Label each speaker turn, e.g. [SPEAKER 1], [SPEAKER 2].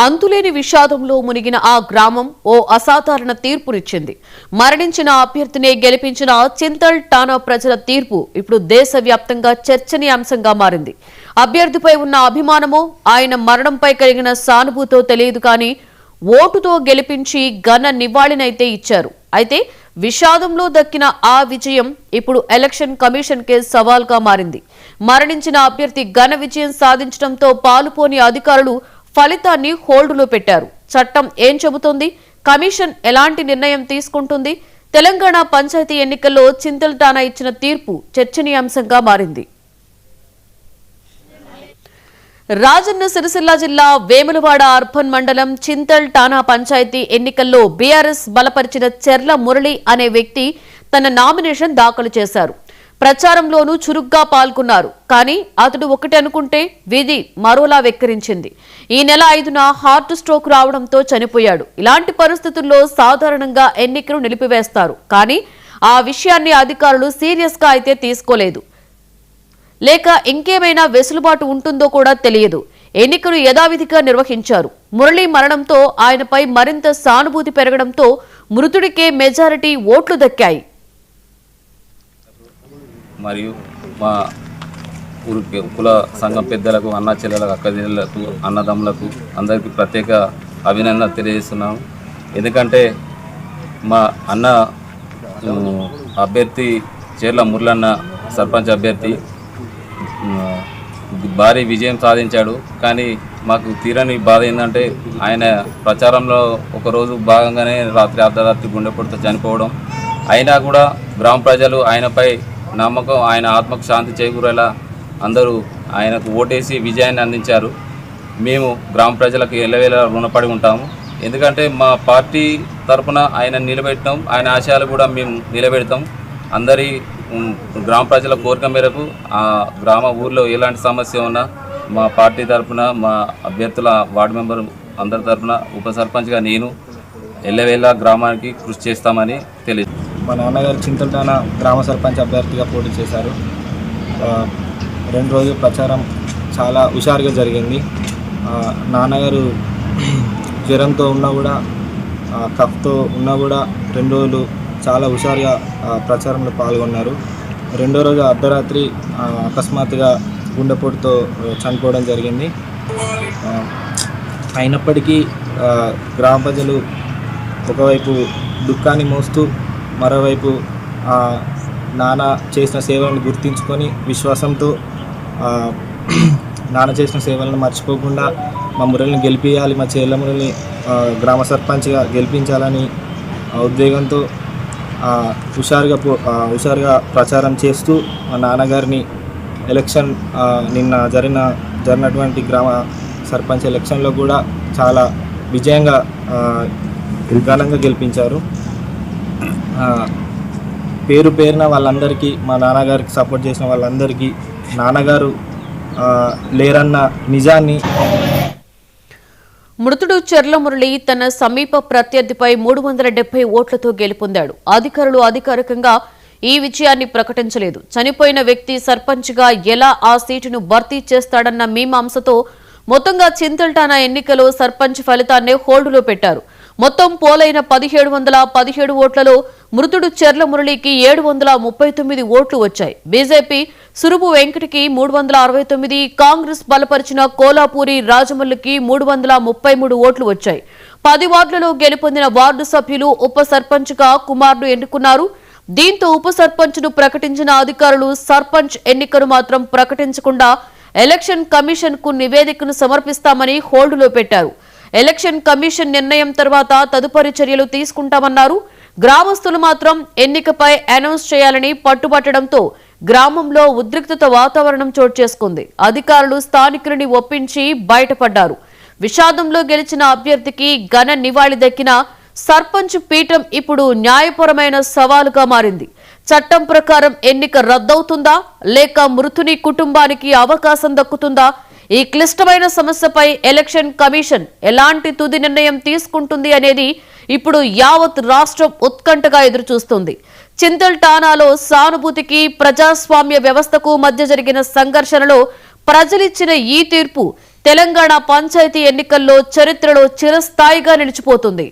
[SPEAKER 1] అంతులేని విషాదంలో మునిగిన ఆ గ్రామం ఓ అసాధారణ తీర్పునిచ్చింది. మరణించిన అభ్యర్థినే గెలిపించిన చింతల్ టానా ప్రజల తీర్పు ఇప్పుడు దేశవ్యాప్తంగా చర్చనీయాంశంగా మారింది. అభ్యర్థిపై ఉన్న అభిమానమో ఆయన మరణంపై కలిగిన సానుభూతో తెలియదు కానీ ఓటుతో గెలిపించి ఘన నివాళినైతే ఇచ్చారు. అయితే విషాదంలో దక్కిన ఆ విజయం ఇప్పుడు ఎలక్షన్ కమిషన్ కే సవాల్గా మారింది. మరణించిన అభ్యర్థి ఘన విజయం సాధించడంతో పాలుపోని అధికారులు ఫలితాన్ని హోల్డ్లో పెట్టారు. చట్టం ఏం చెబుతోంది? కమిషన్ ఎలాంటి నిర్ణయం తీసుకుంటుంది? తెలంగాణ పంచాయతీ ఎన్నికల్లో చింతల్ టానా ఇచ్చిన తీర్పు చర్చనీయాంశంగా మారింది. రాజన్న సిరిసిల్ల జిల్లా వేములవాడ అర్బన్ మండలం చింతల్ టానా పంచాయతీ ఎన్నికల్లో బీఆర్ఎస్ బలపరిచిన చెర్ల మురళి అనే వ్యక్తి తన నామినేషన్ దాఖలు చేశారు. ప్రచారంలోనూ చురుగ్గా పాల్గొన్నారు. కానీ అతడు ఒకటి అనుకుంటే విధి మరోలా వెక్కిరించింది. ఈ నెల 5న హార్ట్ స్ట్రోక్ రావడంతో చనిపోయాడు. ఇలాంటి పరిస్థితుల్లో సాధారణంగా ఎన్నికలు నిలిపివేస్తారు. కానీ ఆ విషయాన్ని అధికారులు సీరియస్ గా అయితే తీసుకోలేదు. లేక ఇంకేమైనా వెసులుబాటు ఉంటుందో కూడా తెలియదు. ఎన్నికలు యథావిధిగా నిర్వహించారు. మురళి మరణంతో ఆయనపై మరింత సానుభూతి పెరగడంతో మృతుడికే మెజారిటీ ఓట్లు దక్కాయి.
[SPEAKER 2] మరియు మా ఊరి కుల సంఘం పెద్దలకు, అన్న చెల్లెలకు, అక్కచెల్లెలకు, అన్నదమ్ములకు అందరికీ ప్రత్యేక అభినందన తెలియజేస్తున్నాము. ఎందుకంటే మా అన్న అభ్యర్థి చెర్ల మురళన్న సర్పంచ్ అభ్యర్థి భారీ విజయం సాధించాడు. కానీ మాకు తీరని బాధ ఏంటంటే ఆయన ప్రచారంలో ఒకరోజు భాగంగానే రాత్రి అర్ధరాత్రి గుండెపోటుతో చనిపోవడం. అయినా కూడా గ్రామ ప్రజలు ఆయనపై నమ్మకం, ఆయన ఆత్మకు శాంతి చేకూరేలా అందరూ ఆయనకు ఓటేసి విజయాన్ని అందించారు. మేము గ్రామ ప్రజలకు ఎల్లవేళ రుణపడి ఉంటాము. ఎందుకంటే మా పార్టీ తరఫున ఆయన నిలబెట్టాం, ఆయన ఆశయాలు కూడా మేము నిలబెడతాం. అందరి గ్రామ ప్రజల కోరిక మేరకు ఆ గ్రామ ఊర్లో ఎలాంటి సమస్య ఉన్నా మా పార్టీ తరఫున, మా అభ్యర్థుల వార్డు మెంబర్ అందరి తరఫున, ఉప సర్పంచ్గా నేను ఎల్లవేళ గ్రామానికి కృషి చేస్తామని తెలియదు.
[SPEAKER 3] మా నాన్నగారు చింతల్ టానా గ్రామ సర్పంచ్ అభ్యర్థిగా పోటీ చేశారు. 2 రోజుల ప్రచారం చాలా హుషారుగా జరిగింది. నాన్నగారు జ్వరంతో ఉన్నా కూడా, కఫ్తో ఉన్నా కూడా 2 రోజులు చాలా హుషారుగా ప్రచారంలో పాల్గొన్నారు. 2వ రోజు అర్ధరాత్రి అకస్మాత్తుగా గుండెపోటుతో చనిపోవడం జరిగింది. అయినప్పటికీ గ్రామ ప్రజలు ఒకవైపు దుఃఖాన్ని మోస్తూ, మరోవైపు నాన్న చేసిన సేవలను గుర్తించుకొని విశ్వాసంతో నాన్న చేసిన సేవలను మర్చిపోకుండా మా మురళిని గెలిపించాలి, మా చెర్ల మురళిని గ్రామ సర్పంచ్గా గెలిపించాలని ఉద్వేగంతో హుషారుగా ప్రచారం చేస్తూ మా నాన్నగారిని ఎలక్షన్ నిన్న జరిగినటువంటి గ్రామ సర్పంచ్ ఎలక్షన్లో కూడా చాలా విజయంగా ఘనంగా గెలిపించారు. పేరు పేరున వాళ్ళందరికీ, మా నాన్నగారికి సపోర్ట్ చేసిన వాళ్ళందరికీ నాన్నగారు లేరన్న నిజాన్ని.
[SPEAKER 1] మృతుడు చెర్ల మురళి తన సమీప ప్రత్యర్థిపై 370 ఓట్లతో గెలుపొందాడు. అధికారులు అధికారికంగా ఈ విజయాన్ని ప్రకటించలేదు. చనిపోయిన వ్యక్తి సర్పంచ్గా ఎలా ఆ సీటును భర్తీ చేస్తాడన్న మీమాంసతో మొత్తంగా చింతల్ టానా ఎన్నికలో సర్పంచ్ ఫలితాన్ని హోల్డ్లో పెట్టారు. మొత్తం పోలైన 1717 ఓట్లలో మృతుడు చెర్ల మురళికి 739 ఓట్లు వచ్చాయి. బీజేపీ సురుబు వెంకటికి 369, కాంగ్రెస్ బలపరిచిన కోలాపూరి రాజమల్లుకి 333 ఓట్లు వచ్చాయి. 10 వార్డులలో గెలుపొందిన వార్డు సభ్యులు ఉప సర్పంచ్గా కుమార్ను ఎన్నుకున్నారు. దీంతో ఉప సర్పంచ్ను ప్రకటించిన అధికారులు సర్పంచ్ ఎన్నికను మాత్రం ప్రకటించకుండా ఎలక్షన్ కమిషన్ కు నివేదికను సమర్పిస్తామని హోల్డ్లో పెట్టారు. ఎలక్షన్ కమిషన్ నిర్ణయం తర్వాత తదుపరి చర్యలు తీసుకుంటామన్నారు. గ్రామస్తులు మాత్రం ఎన్నికపై అనౌన్స్ చేయాలని పట్టుబట్టడంతో గ్రామంలో ఉద్రిక్తత వాతావరణం చోటు చేసుకుంది. అధికారులు స్థానికులని ఒప్పించి బయటపడ్డారు. విషాదంలో గెలిచిన అభ్యర్థికి ఘన నివాళి దక్కిన సర్పంచ్ పీఠం ఇప్పుడు న్యాయపరమైన సవాలుగా మారింది. చట్టం ప్రకారం ఎన్నిక రద్దవుతుందా, లేక మృతుని కుటుంబానికి అవకాశం దక్కుతుందా? ఈ క్లిష్టమైన సమస్యపై ఎలక్షన్ కమిషన్ ఎలాంటి తుది నిర్ణయం తీసుకుంటుంది అనేది ఇప్పుడు యావత్ రాష్ట్రం ఉత్కంఠగా ఎదురుచూస్తుంది. చింతల్ టానాలో సానుభూతికి, ప్రజాస్వామ్య వ్యవస్థకు మధ్య జరిగిన సంఘర్షణలో ప్రజలిచ్చిన ఈ తీర్పు తెలంగాణ పంచాయతీ ఎన్నికల్లో చరిత్రలో చిరస్థాయిగా నిలిచిపోతుంది.